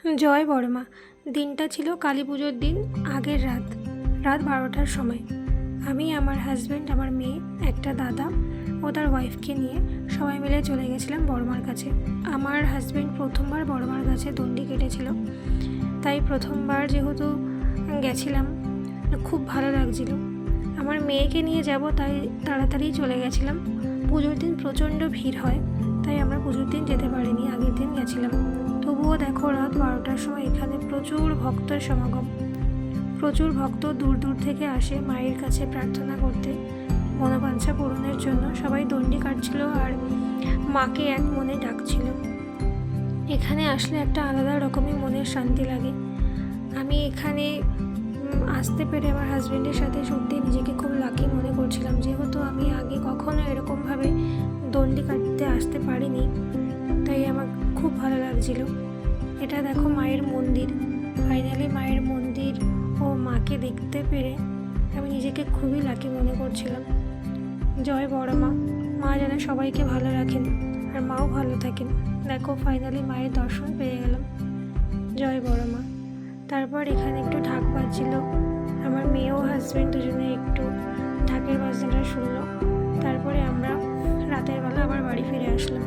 জয় বড়মা। দিনটা ছিল কালী পুজোর দিন, আগের রাত 12টার সময়। আমি, আমার হাজব্যান্ড, আমার মেয়ে, একটা দাদা ও তার ওয়াইফকে নিয়ে সবাই মিলে চলে গেছিলাম বড়মার কাছে। আমার হাজব্যান্ড প্রথমবার বড়মার কাছে দণ্ডি কেটেছিল, তাই প্রথমবার যেহেতু গেছিলাম খুব ভালো লাগছিল। আমার মেয়েকে নিয়ে যাব তাই তাড়াতাড়ি চলে গেছিলাম। পুজোর দিন প্রচণ্ড ভিড় হয়, তাই আমরা পুজোর দিন যেতে পারিনি, আগের দিন গেছিলাম। তবুও দেখো রাত 12টার সময় এখানে প্রচুর ভক্তের সমাগম। প্রচুর ভক্ত দূর দূর থেকে আসে মায়ের কাছে প্রার্থনা করতে, মনোবাঞ্ছা পূরণের জন্য। সবাই দণ্ডি কাটছিল আর মাকে এক মনে ডাকছিল। এখানে আসলে একটা আলাদা রকমই মনের শান্তি লাগে। আমি এখানে আসতে পেরে আমার হাজব্যান্ডের সাথে সত্যি নিজেকে খুব লাকি মনে করছিলাম, যেহেতু আমি আগে কখনো এরকমভাবে দণ্ডি কাটতে আসতে পারিনি, তাই আমার খুব ভালো লাগছিল। এটা দেখো মায়ের মন্দির, ফাইনালি মায়ের মন্দির ও মাকে দেখতে পেরে আমি নিজেকে খুবই লাকি মনে করছিলাম। জয় বড় মা, মা যেন সবাইকে ভালো রাখেন আর মাও ভালো থাকেন। দেখো ফাইনালি মায়ের দর্শন পেয়ে গেলাম। জয় বড় মা। তারপর এখানে একটু ঢাক বাজছিল, আমার মেয়ে ও হাজব্যান্ড দুজনে একটু ঢাকের বাজনাটা শুনলো। তারপরে আমরা রাতের বেলা আবার বাড়ি ফিরে আসলাম।